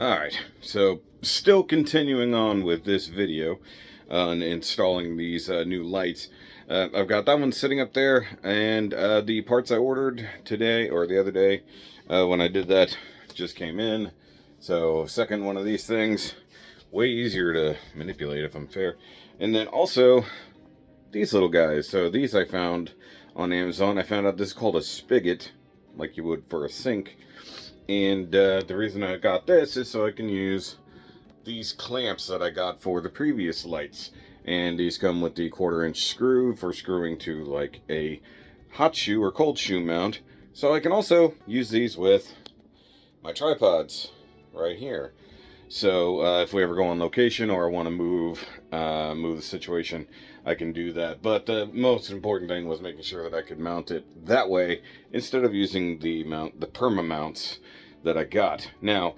Alright, so still continuing on with this video on installing these new lights. I've got that one sitting up there, and the parts I ordered today, or the other day, when I did that, just came in. So, second one of these things, way easier to manipulate if I'm fair. And then also, these little guys. So these I found on Amazon. I found out this is called a spigot, like you would for a sink. And the reason I got this is so I can use these clamps that I got for the previous lights. And these come with the 1/4-inch screw for screwing to like a hot shoe or cold shoe mount. So I can also use these with my tripods right here. So if we ever go on location or I want to move the situation, I can do that. But the most important thing was making sure that I could mount it that way instead of using the perma mounts that I got. Now,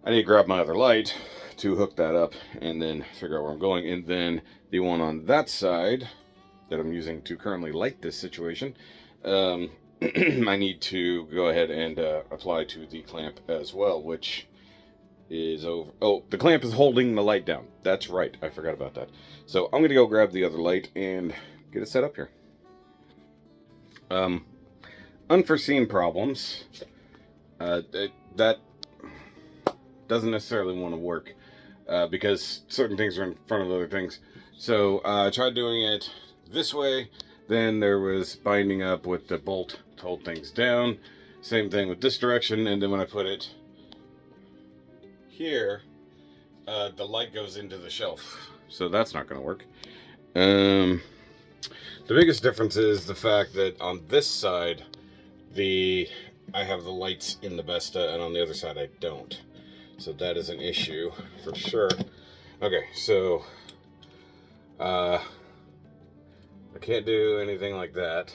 I need to grab my other light to hook that up and then figure out where I'm going. And then the one on that side that I'm using to currently light this situation, I need to go ahead and apply to the clamp as well, which is over. Oh, the clamp is holding the light down. That's right. I forgot about that. So I'm going to go grab the other light and get it set up here. Unforeseen problems. That doesn't necessarily want to work because certain things are in front of other things. So I tried doing it this way. Then there was binding up with the bolt to hold things down. Same thing with this direction. And then when I put it here, the light goes into the shelf, so that's not going to work. The biggest difference is the fact that on this side, I have the lights in the Besta, and on the other side I don't. So that is an issue for sure. Okay, so I can't do anything like that.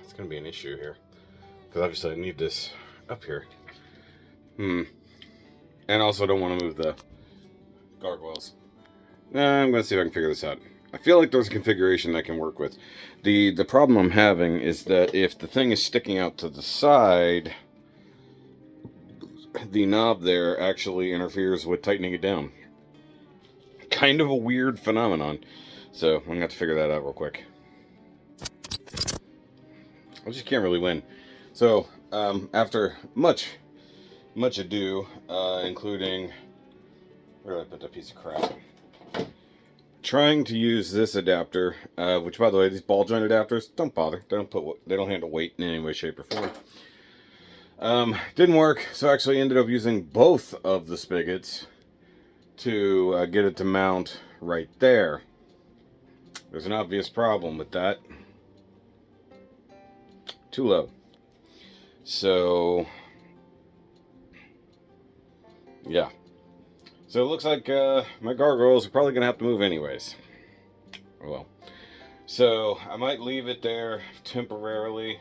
It's going to be an issue here because obviously I need this up here. And also don't want to move the gargoyles. I'm going to see if I can figure this out. I feel like there's a configuration I can work with. The problem I'm having is that if the thing is sticking out to the side, the knob there actually interferes with tightening it down. Kind of a weird phenomenon. So I'm going to have to figure that out real quick. I just can't really win. So after much ado, including, where did I put that piece of crap? Trying to use this adapter, which, by the way, these ball joint adapters, don't bother. They don't handle weight in any way, shape, or form. Didn't work, so I actually ended up using both of the spigots to get it to mount right there. There's an obvious problem with that. Too low. So yeah. So it looks like my gargoyles are probably going to have to move anyways. Oh well. So I might leave it there temporarily.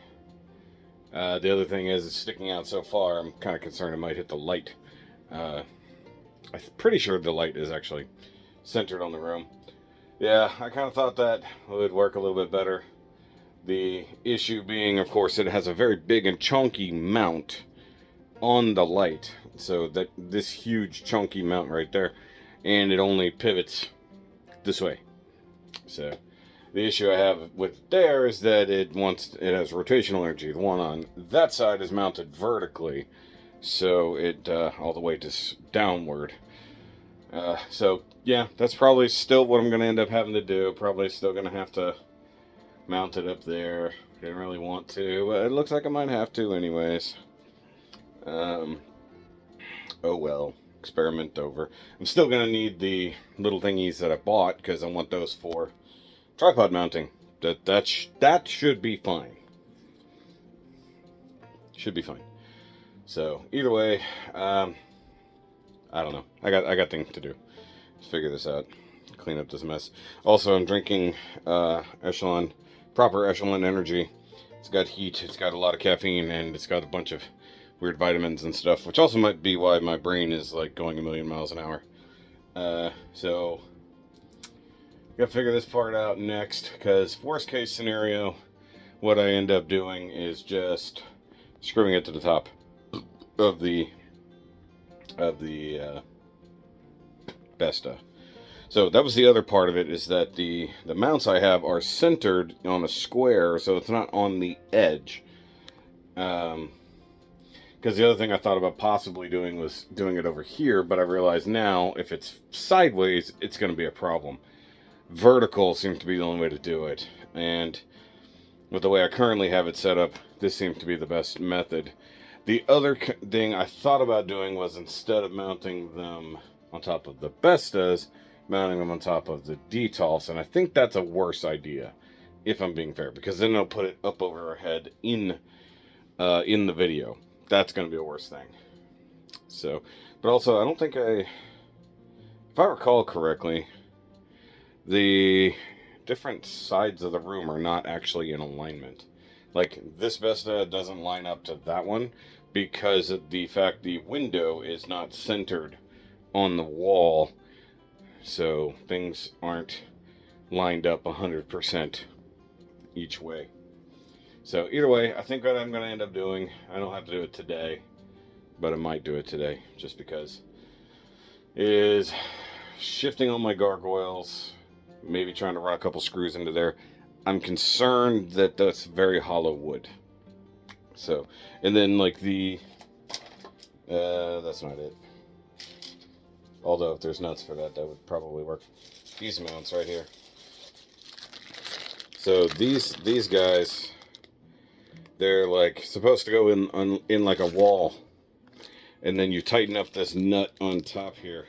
The other thing is it's sticking out so far, I'm kind of concerned it might hit the light. I'm pretty sure the light is actually centered on the room. Yeah, I kind of thought that would work a little bit better. The issue being, of course, it has a very big and chunky mount on the light. So that this huge chunky mount right there, and it only pivots this way. So the issue I have with there is that it has rotational energy. The one on that side is mounted vertically, so it all the way downward. So yeah, that's probably still what I'm going to end up having to do. Probably still going to have to mount it up there. Didn't really want to, but it looks like I might have to anyways. Oh well, experiment over. I'm still gonna need the little thingies that I bought because I want those for tripod mounting. That should be fine. Should be fine. So either way, I don't know. I got things to do. Let's figure this out. Clean up this mess. Also, I'm drinking proper Echelon energy. It's got heat. It's got a lot of caffeine, and it's got a bunch of weird vitamins and stuff, which also might be why my brain is like going a million miles an hour. So gotta figure this part out next, because worst case scenario, what I end up doing is just screwing it to the top of the Besta. So that was the other part of it, is that the mounts I have are centered on a square, so it's not on the edge. Because the other thing I thought about possibly doing was doing it over here, but I realize now if it's sideways, it's going to be a problem. Vertical seems to be the only way to do it, and with the way I currently have it set up, this seems to be the best method. The other thing I thought about doing was, instead of mounting them on top of the Bestas, mounting them on top of the Detolfs, and I think that's a worse idea, if I'm being fair, because then they'll put it up over our head in the video. That's going to be a worse thing. So, but also, I don't think if I recall correctly, the different sides of the room are not actually in alignment. Like, this Besta doesn't line up to that one because of the fact the window is not centered on the wall, so things aren't lined up 100% each way. So either way, I think what I'm going to end up doing, I don't have to do it today, but I might do it today just because, is shifting on my gargoyles, maybe trying to run a couple screws into there. I'm concerned that that's very hollow wood. So, and then like that's not it. Although if there's nuts for that, that would probably work. These mounts right here. So these guys, they're like supposed to go in like a wall, and then you tighten up this nut on top here,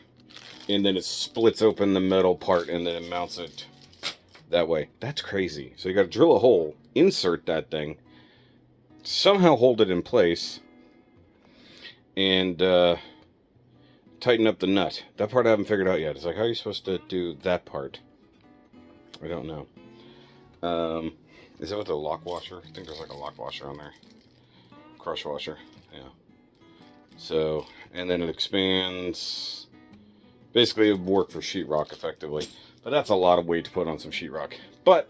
and then it splits open the metal part, and then it mounts it that way. That's crazy. So you got to drill a hole, insert that thing, somehow hold it in place, and tighten up the nut. That part I haven't figured out yet. It's like, how are you supposed to do that part? I don't know. Is that with the lock washer? I think there's like a lock washer on there. Crush washer. Yeah. So, and then it expands. Basically, it would work for sheetrock effectively. But that's a lot of weight to put on some sheetrock. But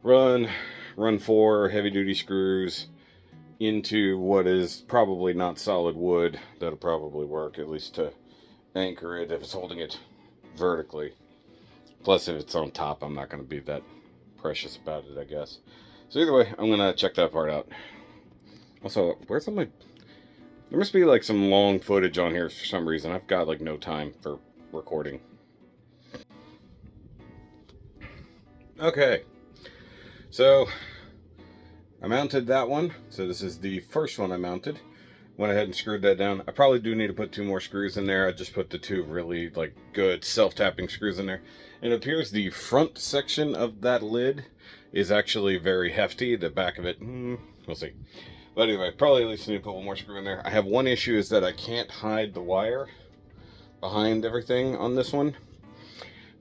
run 4 heavy-duty screws into what is probably not solid wood. That'll probably work, at least to anchor it if it's holding it vertically. Plus, if it's on top, I'm not going to be that precious about it, I guess. So either way, I'm going to check that part out. Also, where's all my... There must be like some long footage on here for some reason. I've got like no time for recording. Okay. So, I mounted that one. So this is the first one I mounted. Went ahead and screwed that down. I probably do need to put 2 more screws in there. I just put the 2 really like good self-tapping screws in there. And it appears the front section of that lid is actually very hefty. The back of it, we'll see. But anyway, probably at least need to put 1 more screw in there. I have one issue, is that I can't hide the wire behind everything on this one,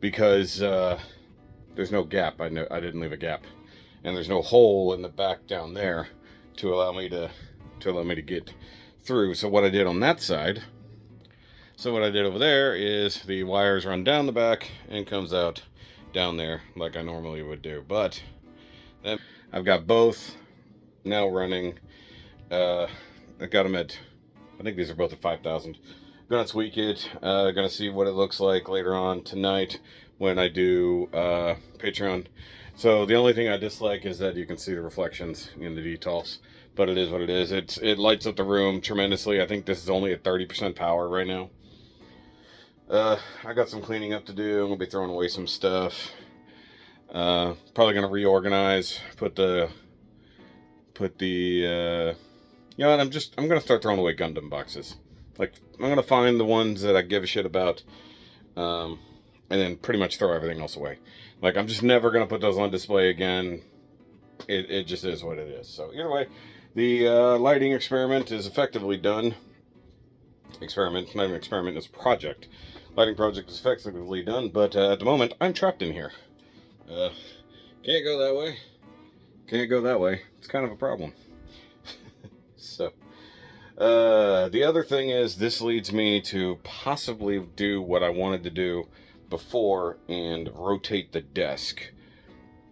because there's no gap. I didn't leave a gap, and there's no hole in the back down there to allow me to get through. So what I did on that side, what I did over there is the wires run down the back and comes out down there like I normally would do. But then I've got both now running. I got them at, I think these are both at 5,000. Gonna tweak it. Gonna see what it looks like later on tonight when I do Patreon. So the only thing I dislike is that you can see the reflections in the Detolfs, but it is what it is. It lights up the room tremendously. I think this is only at 30% power right now. I got some cleaning up to do. I'm gonna be throwing away some stuff. Probably gonna reorganize. You know what, I'm gonna start throwing away Gundam boxes. Like, I'm gonna find the ones that I give a shit about, and then pretty much throw everything else away. Like, I'm just never gonna put those on display again. It just is what it is. So either way, the lighting experiment is effectively done. Experiment, not even experiment, it's a project. Lighting project is effectively done, but at the moment, I'm trapped in here. Can't go that way. Can't go that way. It's kind of a problem. So, the other thing is, this leads me to possibly do what I wanted to do before and rotate the desk.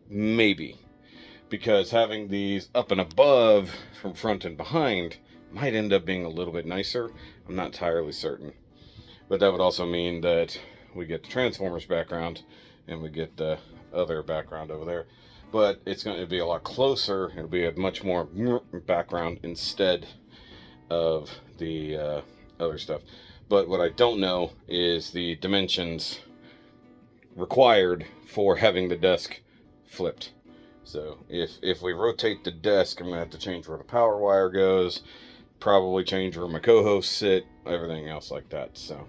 Maybe. Because having these up and above from front and behind might end up being a little bit nicer. I'm not entirely certain. But that would also mean that we get the Transformers background and we get the other background over there. But it's going to be a lot closer. It'll be a much more background instead of the other stuff. But what I don't know is the dimensions required for having the desk flipped. So if we rotate the desk, I'm going to have to change where the power wire goes, probably change where my co-hosts sit, everything else like that. So,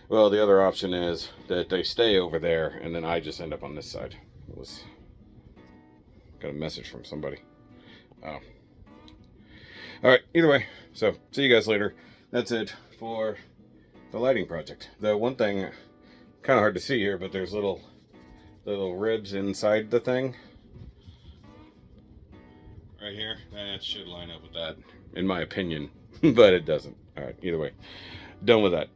well, the other option is that they stay over there and then I just end up on this side. Got a message from somebody. Oh. Alright, either way, so see you guys later. That's it for the lighting project. The one thing, kind of hard to see here, but there's little ribs inside the thing. Right here, that should line up with that, in my opinion, but it doesn't. Alright, either way, done with that.